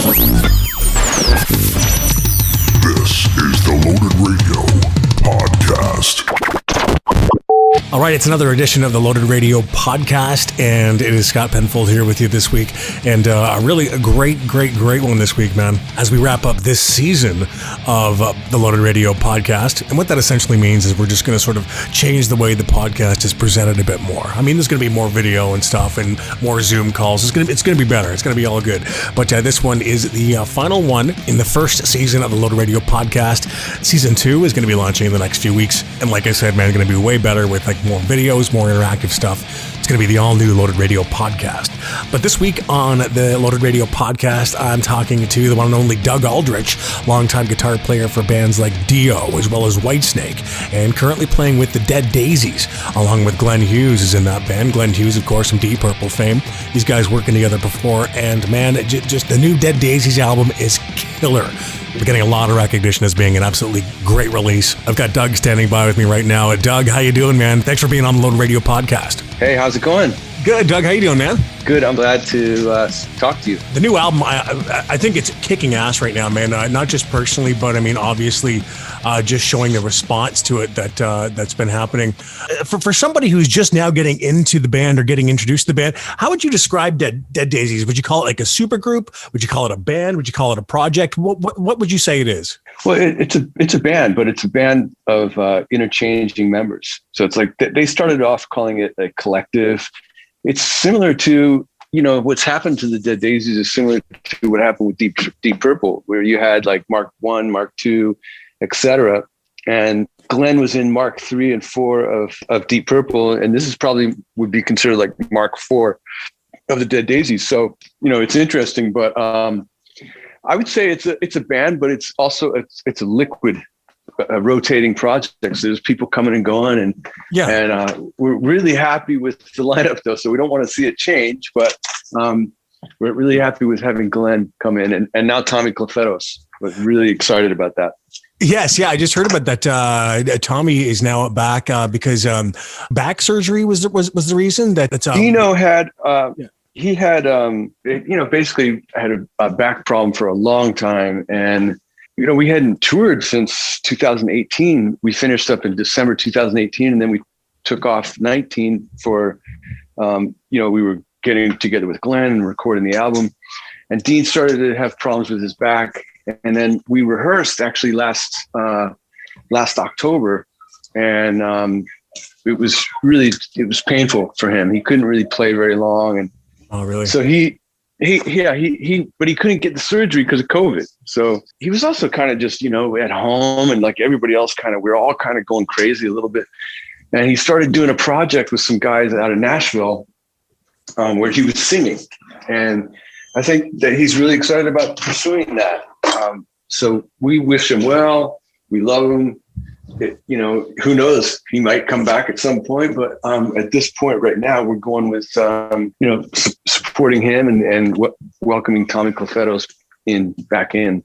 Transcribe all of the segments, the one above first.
This is the Loaded Radio Podcast. All right, it's another edition of the Loaded Radio Podcast, and it is Scott Penfold here with you this week, and really a great one this week, man, as we wrap up this season of the Loaded Radio Podcast. And what that essentially means is we're just going to sort of change the way the podcast is presented a bit more. I mean, there's going to be more video and stuff and more Zoom calls. It's going to be better. It's going to be all good. But this one is the final one in the first season of the Loaded Radio Podcast. Season 2 is going to be launching in the next few weeks, and like I said, man, it's going to be way better with like more videos, more interactive stuff. It's going to be the all-new Loaded Radio Podcast. But this week on the Loaded Radio Podcast, I'm talking to the one and only Doug Aldrich, longtime guitar player for bands like Dio, as well as Whitesnake, and currently playing with the Dead Daisies, along with Glenn Hughes is in that band. Glenn Hughes, of course, from Deep Purple fame. These guys working together before, and man, just the new Dead Daisies album is killer. We're getting a lot of recognition as being an absolutely great release. I've got Doug standing by with me right now. Doug, how you doing, man? Thanks for being on the Loaded Radio Podcast. Hey, how's it going? Good, Doug. How you doing, man? Good. I'm glad to talk to you. The new album, I think it's kicking ass right now, man. Not just personally, but I mean, obviously, just showing the response to it that's been happening. For somebody who's just now getting into the band or getting introduced to the band, how would you describe Dead Daisies? Would you call it like a super group? Would you call it a band? Would you call it a project? What would you say it is? Well, it's a band, but it's a band of interchanging members. So it's like they started off calling it a collective. It's similar to, what's happened to the Dead Daisies is similar to what happened with Deep Purple, where you had like Mark 1, Mark 2, etc. And Glenn was in Mark 3 and 4 of Deep Purple, and this is probably would be considered like Mark 4 of the Dead Daisies. So, it's interesting, but I would say it's a band, but it's also it's a liquid rotating project. So there's people coming and going, and we're really happy with the lineup though. So we don't want to see it change, but we're really happy with having Glenn come in and now Tommy Clefetos. We're really excited about that. Yes, yeah, I just heard about that. Tommy is now back because back surgery was the reason that Dino had. He had, basically had a back problem for a long time. And, we hadn't toured since 2018. We finished up in December 2018, and then we took off 19 for, we were getting together with Glenn and recording the album. And Dean started to have problems with his back. And then we rehearsed actually last October. And it was painful for him. He couldn't really play very long. And oh, really? So but he couldn't get the surgery because of COVID. So he was also kind of just, at home, and like everybody else we were all kind of going crazy a little bit. And he started doing a project with some guys out of Nashville where he was singing. And I think that he's really excited about pursuing that. So we wish him well. We love him. Who knows? He might come back at some point, but at this point right now, we're going with, supporting him and welcoming Tommy Clefetos back in.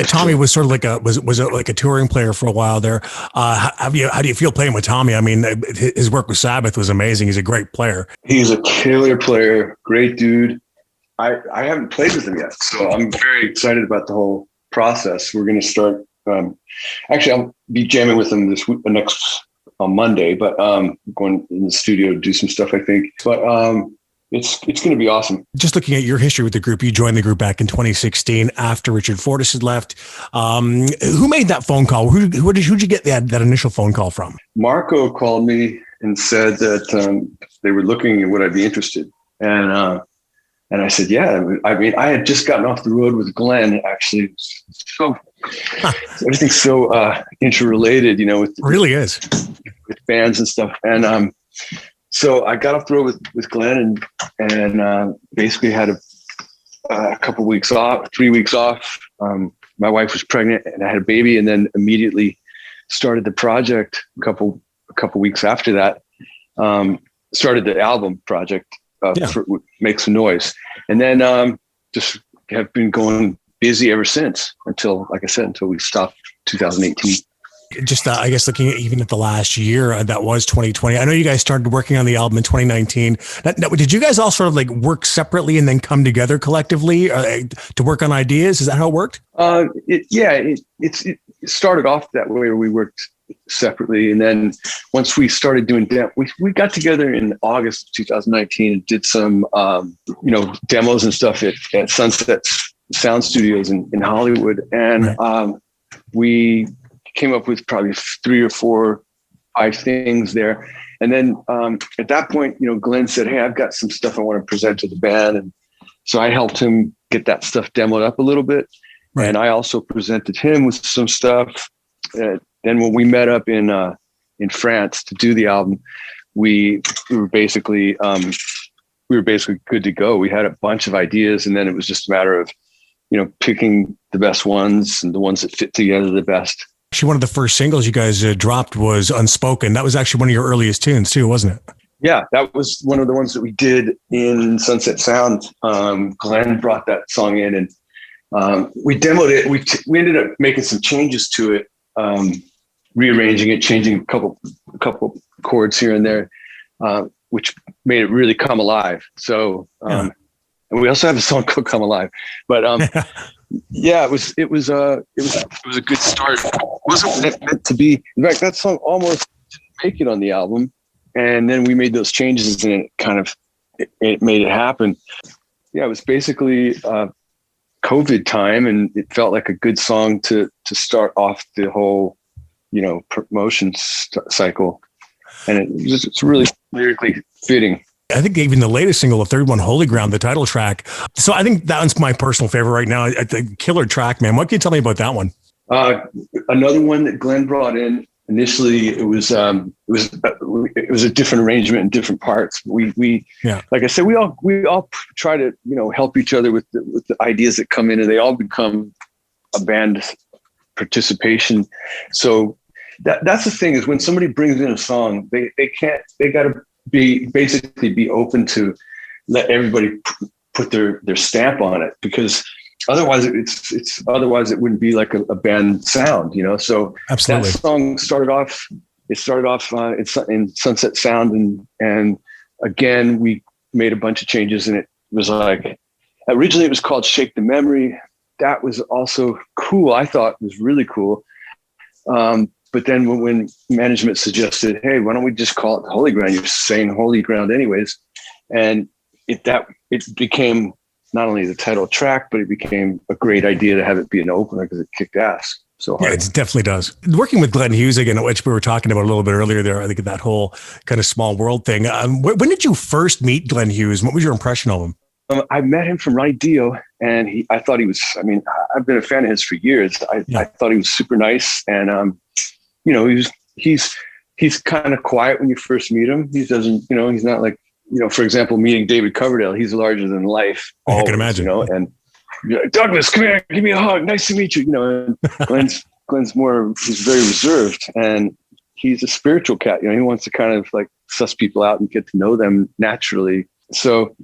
Tommy was sort of like a touring player for a while there. How do you feel playing with Tommy? I mean, his work with Sabbath was amazing. He's a great player. He's a killer player, great dude. I haven't played with him yet, so I'm very excited about the whole process. We're going to start. Actually, I'll be jamming with him this week, on Monday, but going in the studio to do some stuff, I think. But it's going to be awesome. Just looking at your history with the group, you joined the group back in 2016 after Richard Fortus had left. Who made that phone call? Who'd you get that initial phone call from? Marco called me and said that they were looking and would I be interested, and I said, yeah. I mean, I had just gotten off the road with Glenn, actually. So everything's so interrelated, with really is with bands and stuff. And so I got off the road with Glenn and basically had a couple weeks off, 3 weeks off. My wife was pregnant and I had a baby, and then immediately started the project a couple weeks after that. Started the album project. For Make Some Noise, and then just have been going busy ever since until we stopped 2018. Just, I guess, looking at even at the last year, that was 2020. I know you guys started working on the album in 2019. Now, did you guys all sort of like work separately and then come together collectively to work on ideas? Is that how it worked? It started off that way where we worked separately. And then once we started doing we got together in August of 2019 and did some, demos and stuff at Sunset Sound Studios in Hollywood. And we came up with probably 3 or 4, 5 things there. And then at that point, Glenn said, "Hey, I've got some stuff I want to present to the band." And so I helped him get that stuff demoed up a little bit. Right. And I also presented him with some stuff. Then when we met up in France to do the album, we were basically good to go. We had a bunch of ideas, and then it was just a matter of, picking the best ones and the ones that fit together the best. Actually, one of the first singles you guys dropped was Unspoken. That was actually one of your earliest tunes too, wasn't it? Yeah, that was one of the ones that we did in Sunset Sound. Glenn brought that song in, and we demoed it. We ended up making some changes to it, rearranging it, changing a couple chords here and there, which made it really come alive. So, and we also have a song called "Come Alive," but yeah, it was a good start. It wasn't meant to be. In fact, that song almost didn't make it on the album, and then we made those changes, and it kind of it made it happen. Yeah, it was basically COVID time, and it felt like a good song to start off the whole, promotion cycle, and it's really lyrically fitting. I think even the latest single, the third one, Holy Ground, the title track. So I think that one's my personal favorite right now. The killer track, man. What can you tell me about that one? Another one that Glenn brought in initially. It was a different arrangement and different parts. We like I said, we all try to help each other with the ideas that come in, and they all become a band participation. So that's the thing, is when somebody brings in a song, they got to be open to let everybody put their stamp on it, because otherwise it wouldn't be like a band sound, So absolutely. That song started off in Sunset Sound, and again we made a bunch of changes, and it was like, originally it was called Shake the Memory. That was also cool. I thought it was really cool. But then when management suggested, "Hey, why don't we just call it Holy Ground? You're saying Holy Ground anyways." And it became not only the title track, but it became a great idea to have it be an opener, because it kicked ass so hard. Yeah, it definitely does. Working with Glenn Hughes again, which we were talking about a little bit earlier there, I think that whole kind of small world thing. When did you first meet Glenn Hughes? What was your impression of him? I met him from Ronnie Dio, and I thought he was, I've been a fan of his for years. I thought he was super nice, and he's kind of quiet when you first meet him. He doesn't, he's not like, for example, meeting David Coverdale, he's larger than life. Always, I can imagine. And "Douglas, come here, give me a hug. Nice to meet you." And Glenn's he's very reserved, and he's a spiritual cat. He wants to kind of like suss people out and get to know them naturally. So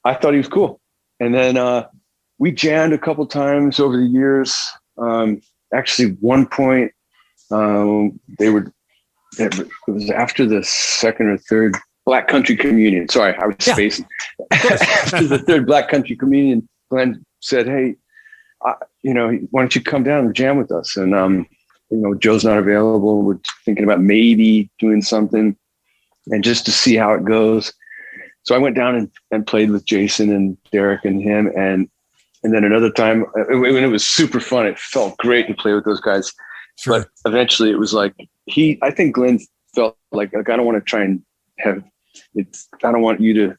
I thought he was cool. And then we jammed a couple times over the years. Actually, one point, it was after the second or third Black Country Communion. Sorry, I was spacing. After the third Black Country Communion, Glenn said, "Hey, why don't you come down and jam with us?" And Joe's not available. We're thinking about maybe doing something, and just to see how it goes. So I went down and played with Jason and Derek and him, and then another time, when it was super fun. It felt great to play with those guys. Sure. But eventually it was like, I think Glenn felt like I don't want to try and have it. I don't want you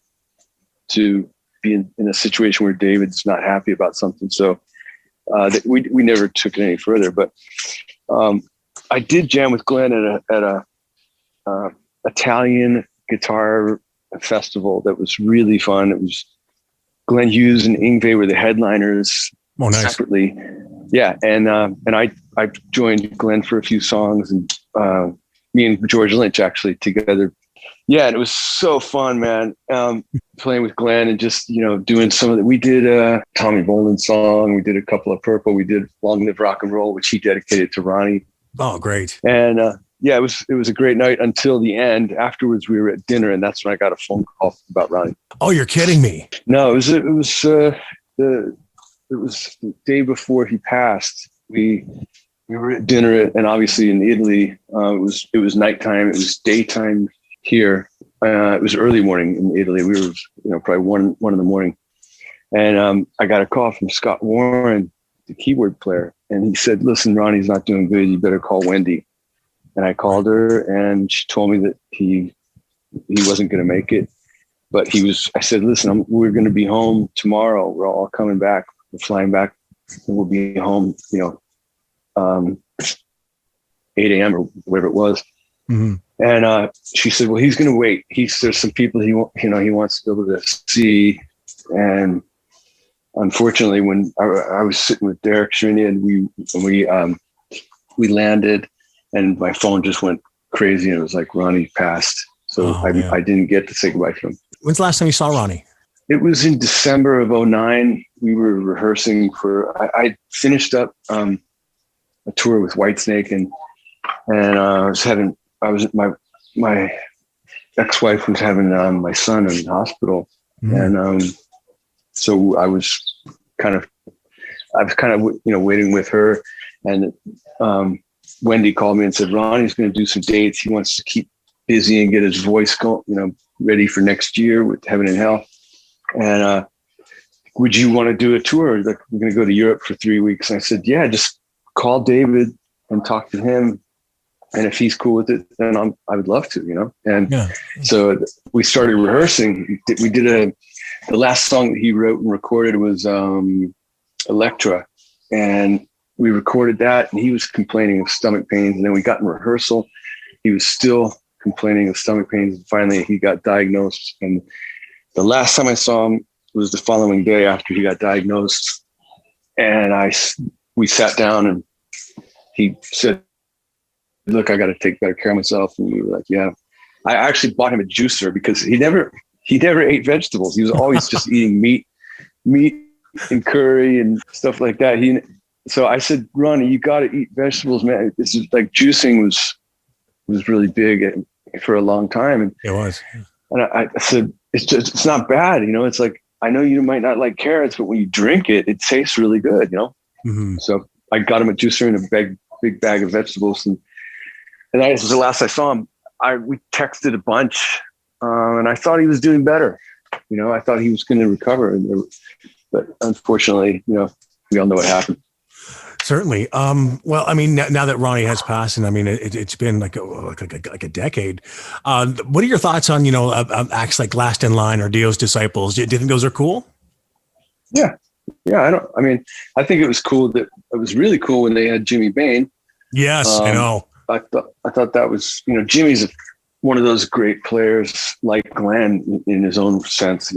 to be in a situation where David's not happy about something. So we never took it any further, but I did jam with Glenn at a Italian guitar festival that was really fun. It was Glenn Hughes and Yngwie were the headliners separately. Yeah. And I joined Glenn for a few songs, and me and George Lynch actually together. Yeah. And it was so fun, man. Playing with Glenn and just, doing some of it. We did a Tommy Bolin song. We did a couple of Purple. We did Long Live Rock and Roll, which he dedicated to Ronnie. Oh, great. And yeah, it was a great night until the end. Afterwards, we were at dinner, and that's when I got a phone call about Ronnie. Oh, you're kidding me. No, it was the day before he passed. We were at dinner, and obviously in Italy, it was nighttime. It was daytime here. It was early morning in Italy. We were, probably one in the morning, and I got a call from Scott Warren, the keyboard player, and he said, "Listen, Ronnie's not doing good. You better call Wendy." And I called her, and she told me that he wasn't going to make it, but I said, "Listen, we're going to be home tomorrow. We're all coming back. We're flying back, and we'll be home, 8 a.m. or whatever it was." Mm-hmm. And she said, "Well, he's going to wait. There's some people he wants to be able to see." And unfortunately, when I was sitting with Derek Srini and we landed, and my phone just went crazy, and it was like Ronnie passed. So I didn't get to say goodbye to him. When's the last time you saw Ronnie? It was in December of 2009. We were rehearsing I finished up a tour with Whitesnake, and my ex-wife was having my son in the hospital. And so I was kind of waiting with her, and Wendy called me and said, "Ronnie's going to do some dates. He wants to keep busy and get his voice going, ready for next year with Heaven and Hell. And would you want to do a tour? Like, we're going to go to Europe for 3 weeks." And I said, "Yeah, just call David and talk to him. And if he's cool with it, then I would love to, And so we started rehearsing. We did the last song that he wrote and recorded was Electra. And we recorded that, and he was complaining of stomach pains. And then we got in rehearsal. He was still complaining of stomach pains. And finally, he got diagnosed. And the last time I saw him was the following day after he got diagnosed. And we sat down, and he said, "Look, I got to take better care of myself." And we were like, "Yeah." I actually bought him a juicer because he never ate vegetables. He was always just eating meat and curry and stuff like that. So I said, "Ronnie, you got to eat vegetables, man. This is like juicing was really big for a long time." And it was. And I said, it's not bad. It's like, I know you might not like carrots, but when you drink it, it tastes really good, Mm-hmm. So I got him a juicer and a big bag of vegetables. And this was the last I saw him. We texted a bunch, and I thought he was doing better. I thought he was going to recover, but unfortunately, we all know what happened. Certainly. Well, I mean, now that Ronnie has passed, and I mean, it's been like a decade. What are your thoughts on, acts like Last in Line or Dio's Disciples? Do you think those are cool? Yeah. I think it was cool it was really cool when they had Jimmy Bain. Yes, I know. I thought that was, Jimmy's one of those great players like Glenn in his own sense.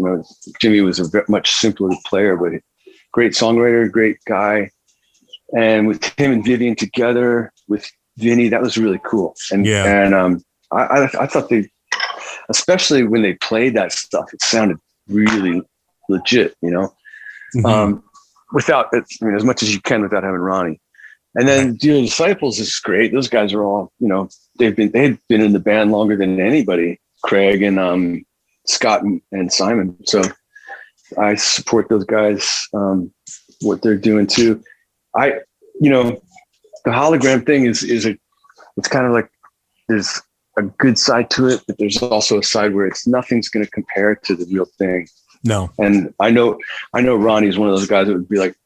Jimmy was a much simpler player, but great songwriter, great guy. And with him and Vivian together with Vinny, that was really cool. And I thought especially when they played that stuff, it sounded really legit, Mm-hmm. Without as much as you can without having Ronnie. And then Dio Disciples is great. Those guys are all, they had been in the band longer than anybody, Craig and Scott and Simon. So I support those guys, what they're doing too. The hologram thing it's kind of like, there's a good side to it, but there's also a side where nothing's going to compare to the real thing. No. And I know Ronnie's one of those guys that would be like,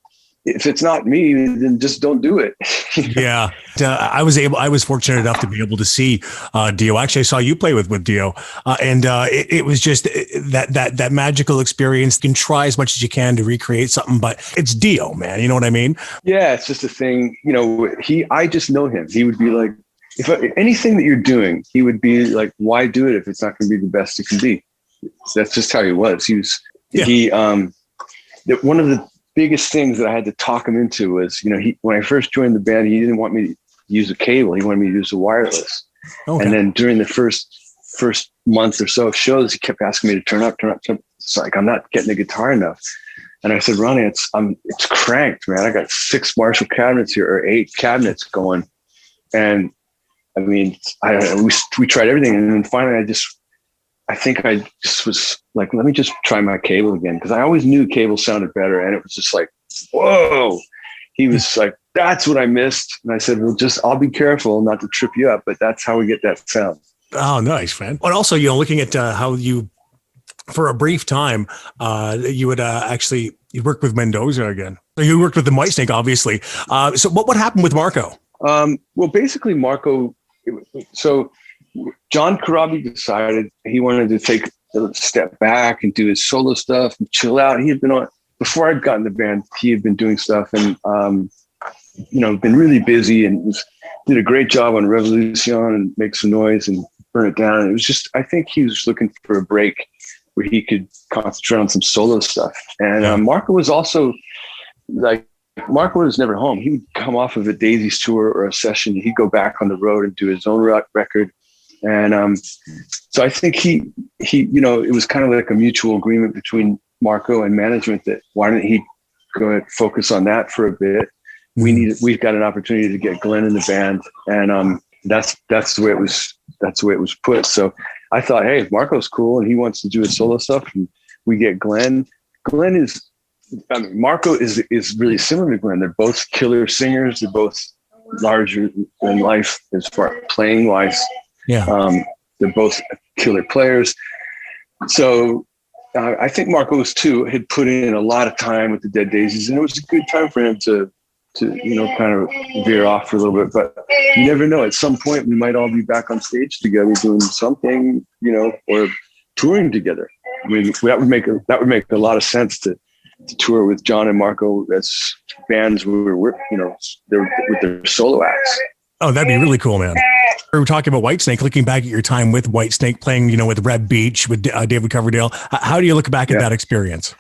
if it's not me, then just don't do it. Yeah. I was fortunate enough to be able to see Dio. Actually, I saw you play with Dio. And it was just that magical experience. You can try as much as you can to recreate something, but it's Dio, man. You know what I mean? Yeah, it's just a thing. I just know him. He would be like, if anything that you're doing, he would be like, why do it if it's not going to be the best it can be? So that's just how he was. One of the biggest things that I had to talk him into was, when I first joined the band, he didn't want me to use a cable. He wanted me to use a wireless. Okay. And then during the first month or so of shows, he kept asking me to turn up. It's like, I'm not getting the guitar enough. And I said, Ronnie, it's cranked, man. I got 6 Marshall cabinets here, or 8 cabinets going. And I mean, I don't know, we tried everything. And then finally I think I just was like, let me just try my cable again. Cause I always knew cable sounded better. And it was just like, whoa. He was like, that's what I missed. And I said, well, I'll be careful not to trip you up, but that's how we get that sound. Oh, nice, man. But also, looking at how you, for a brief time, you would you worked with Mendoza again. You worked with the Whitesnake, obviously. So what happened with Marco? Well, basically Marco, so John Corabi decided he wanted to take a step back and do his solo stuff and chill out. He had been before I'd gotten the band, he had been doing stuff and, been really busy and did a great job on Revolution and Make Some Noise and Burn It Down. And it was just, I think he was looking for a break where he could concentrate on some solo stuff. And Marco was also Marco was never home. He would come off of a Daisies tour or a session. He'd go back on the road and do his own record. And so I think he, it was kind of like a mutual agreement between Marco and management that why didn't he go ahead and focus on that for a bit? We've got an opportunity to get Glenn in the band. And that's the way it was put. So I thought, hey, Marco's cool and he wants to do his solo stuff and we get Glenn. Marco is really similar to Glenn. They're both killer singers. They're both larger than life as far as playing wise. Yeah. They're both killer players. So I think Marco's too had put in a lot of time with the Dead Daisies, and it was a good time for him to kind of veer off for a little bit. But you never know. At some point, we might all be back on stage together doing something, or touring together. I mean, that would make a lot of sense to tour with John and Marco as bands where they're with their solo acts. Oh, that'd be really cool, man. We were talking about Whitesnake, looking back at your time with Whitesnake, playing, with Red Beach, with David Coverdale. How do you look back at that experience?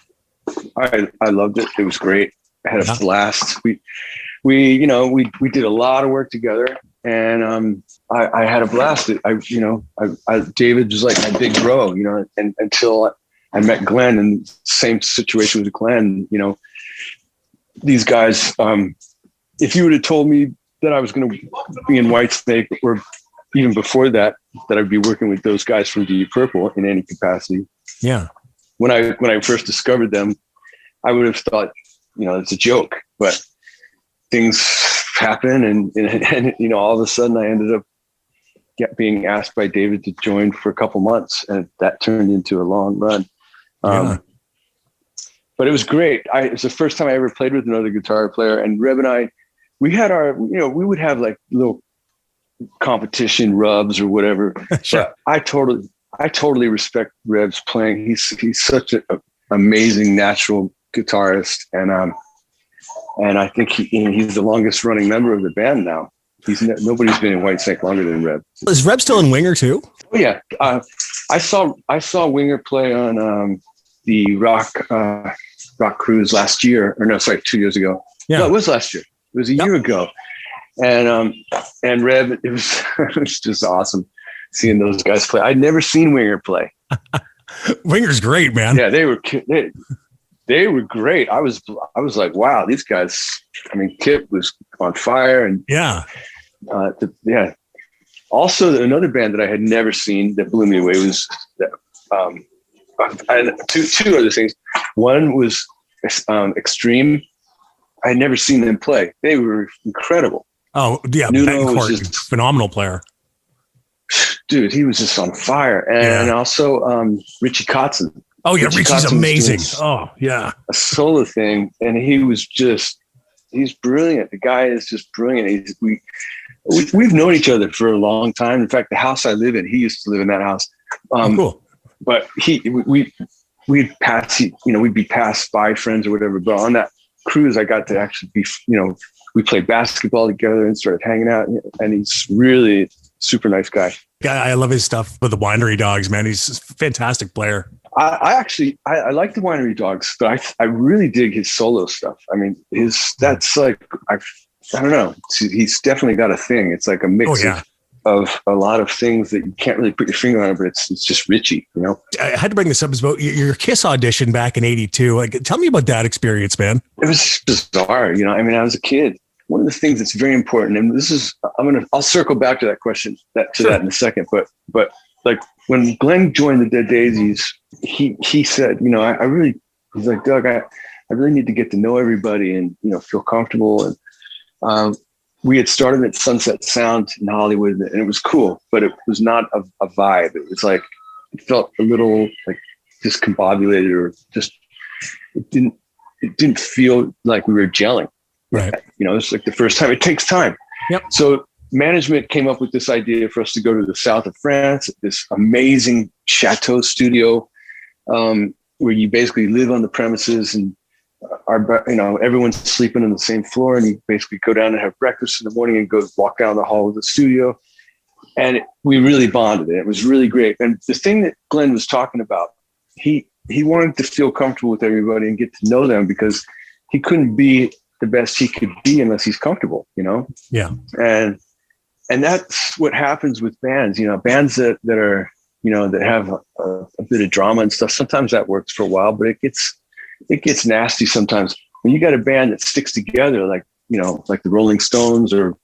I loved it. It was great. I had a blast. We did a lot of work together, and I had a blast. David was like my big bro, and until I met Glenn, and same situation with Glenn, these guys, if you would have told me that I was going to be in Whitesnake, or even before that I'd be working with those guys from Deep Purple in any capacity. Yeah. When I first discovered them, I would have thought, it's a joke, but things happen. And all of a sudden I ended up being asked by David to join for a couple months, and that turned into a long run. But it was great. It was the first time I ever played with another guitar player, and Reb and I, we had our, we would have like little competition rubs or whatever. Sure. But I totally respect Reb's playing. He's such an amazing natural guitarist, and I think he's the longest running member of the band now. Nobody's been in Whitesnake longer than Reb. Is Reb still in Winger too? Oh yeah, I saw Winger play on the rock cruise 2 years ago. Yeah, no, it was last year. It was a year ago. And Reb, it was just awesome seeing those guys play. I'd never seen Winger play. Winger's great, man. Yeah, they were great. I was like, wow, these guys. I mean, Kip was on fire, and Also, another band that I had never seen that blew me away was two other things. One was Extreme. I had never seen them play. They were incredible. Oh, yeah. Nuno was just phenomenal player. Dude, he was just on fire. And also Richie Kotzen. Oh, yeah. Richie's amazing. Oh, yeah. A solo thing. And he's brilliant. The guy is just brilliant. We've known each other for a long time. In fact, the house I live in, he used to live in that house. Cool. But we'd pass, we'd be passed by friends or whatever. But on that cruise, I got to actually be, we played basketball together and started hanging out. And he's really super nice guy. Yeah, I love his stuff with the Winery Dogs, man. He's a fantastic player. I like the Winery Dogs, but I really dig his solo stuff. I mean, that's like, I don't know. He's definitely got a thing. It's like a mix of a lot of things that you can't really put your finger on, but it's just Richie, I had to bring this up about your Kiss audition back in '82. Like, tell me about that experience, man. It was bizarre. I mean, I was a kid. one of the things that's very important, and I'll circle back to that question, that in a second, but like when Glenn joined the Dead Daisies, he said, he's like, Doug, I really need to get to know everybody and, feel comfortable. And we had started at Sunset Sound in Hollywood, and it was cool, but it was not a vibe. It was like, it felt a little like discombobulated, or just, it didn't feel like we were gelling. Right. It's like the first time. It takes time. Yep. So management came up with this idea for us to go to the south of France, this amazing chateau studio, where you basically live on the premises, and everyone's sleeping on the same floor, and you basically go down and have breakfast in the morning and go walk down the hall of the studio. And we really bonded. It was really great. And the thing that Glenn was talking about, he wanted to feel comfortable with everybody and get to know them, because he couldn't be the best he could be unless he's comfortable, Yeah. And that's what happens with bands, bands that are, that have a bit of drama and stuff. Sometimes that works for a while, but it gets nasty sometimes. When you got a band that sticks together, like the Rolling Stones, or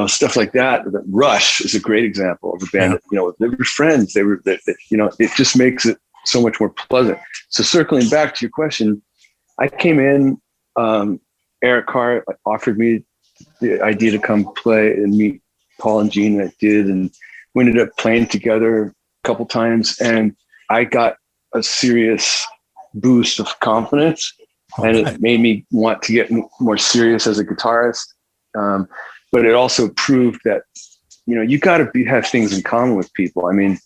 stuff like that. Rush is a great example of a band that, they were friends. They were, it just makes it so much more pleasant. So circling back to your question, I came in, Eric Carr offered me the idea to come play and meet Paul and Gene, and I did, and we ended up playing together a couple times, and I got a serious boost of confidence, and it made me want to get more serious as a guitarist. But it also proved that, you got to have things in common with people. I mean,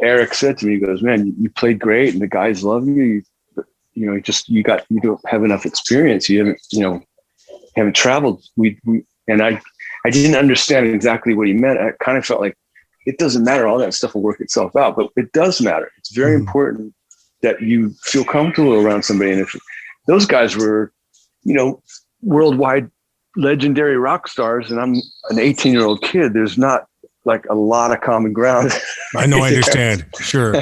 Eric said to me, he goes, "Man, you played great, and the guys love you. You don't have enough experience. You haven't traveled." And I didn't understand exactly what he meant. I kind of felt like it doesn't matter. All that stuff will work itself out, but it does matter. It's very important that you feel comfortable around somebody. And if those guys were, worldwide legendary rock stars, and I'm an 18-year-old kid, there's not like a lot of common ground. I know. I understand. Sure.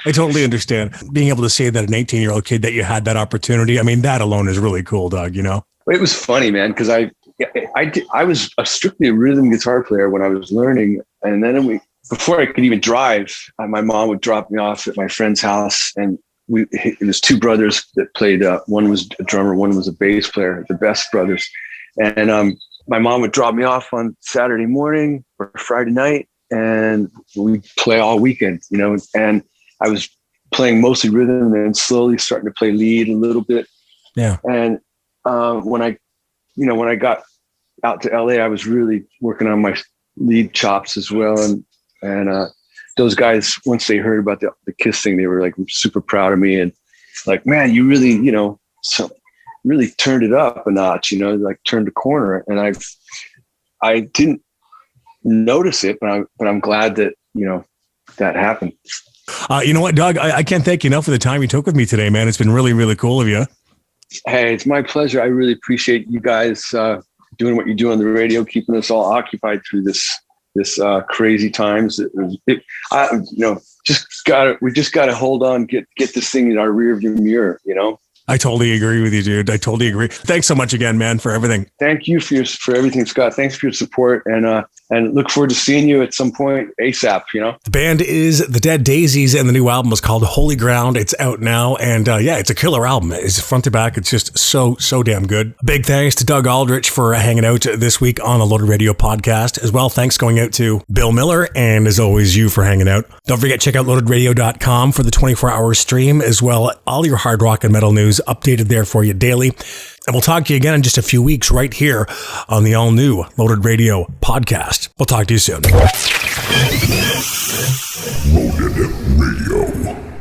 I totally understand. Being able to say that an 18-year-old kid, that you had that opportunity, I mean, that alone is really cool, Doug, It was funny, man, because I was strictly a rhythm guitar player when I was learning. And then before I could even drive, my mom would drop me off at my friend's house, and it was two brothers that played. One was a drummer, one was a bass player, the Best brothers. And my mom would drop me off on Saturday morning or Friday night, and we'd play all weekend, and I was playing mostly rhythm and then slowly starting to play lead a little bit. Yeah. And when I got out to LA, I was really working on my lead chops as well. And those guys, once they heard about the Kiss thing, they were like super proud of me, and like, "Man, you really, really turned it up a notch, like turned a corner." And I didn't notice it, but I'm glad that, that happened. You know what, Doug, I can't thank you enough for the time you took with me today, man. It's been really, really cool of you. Hey, it's my pleasure. I really appreciate you guys doing what you do on the radio, keeping us all occupied through this crazy times. We just gotta hold on, get this thing in our rearview mirror, I totally agree with you, dude. I totally agree. Thanks so much again, man, for everything. Thank you for everything, Scott. Thanks for your support, and look forward to seeing you at some point ASAP, The band is the Dead Daisies, and the new album is called Holy Ground. It's out now, and it's a killer album. It's front to back. It's just so damn good. Big thanks to Doug Aldrich for hanging out this week on the Loaded Radio podcast. As well, thanks going out to Bill Miller, and as always, you for hanging out. Don't forget, check out loadedradio.com for the 24-hour stream, as well all your hard rock and metal news updated there for you daily. And we'll talk to you again in just a few weeks right here on the all-new Loaded Radio podcast. We'll talk to you soon. Loaded Radio.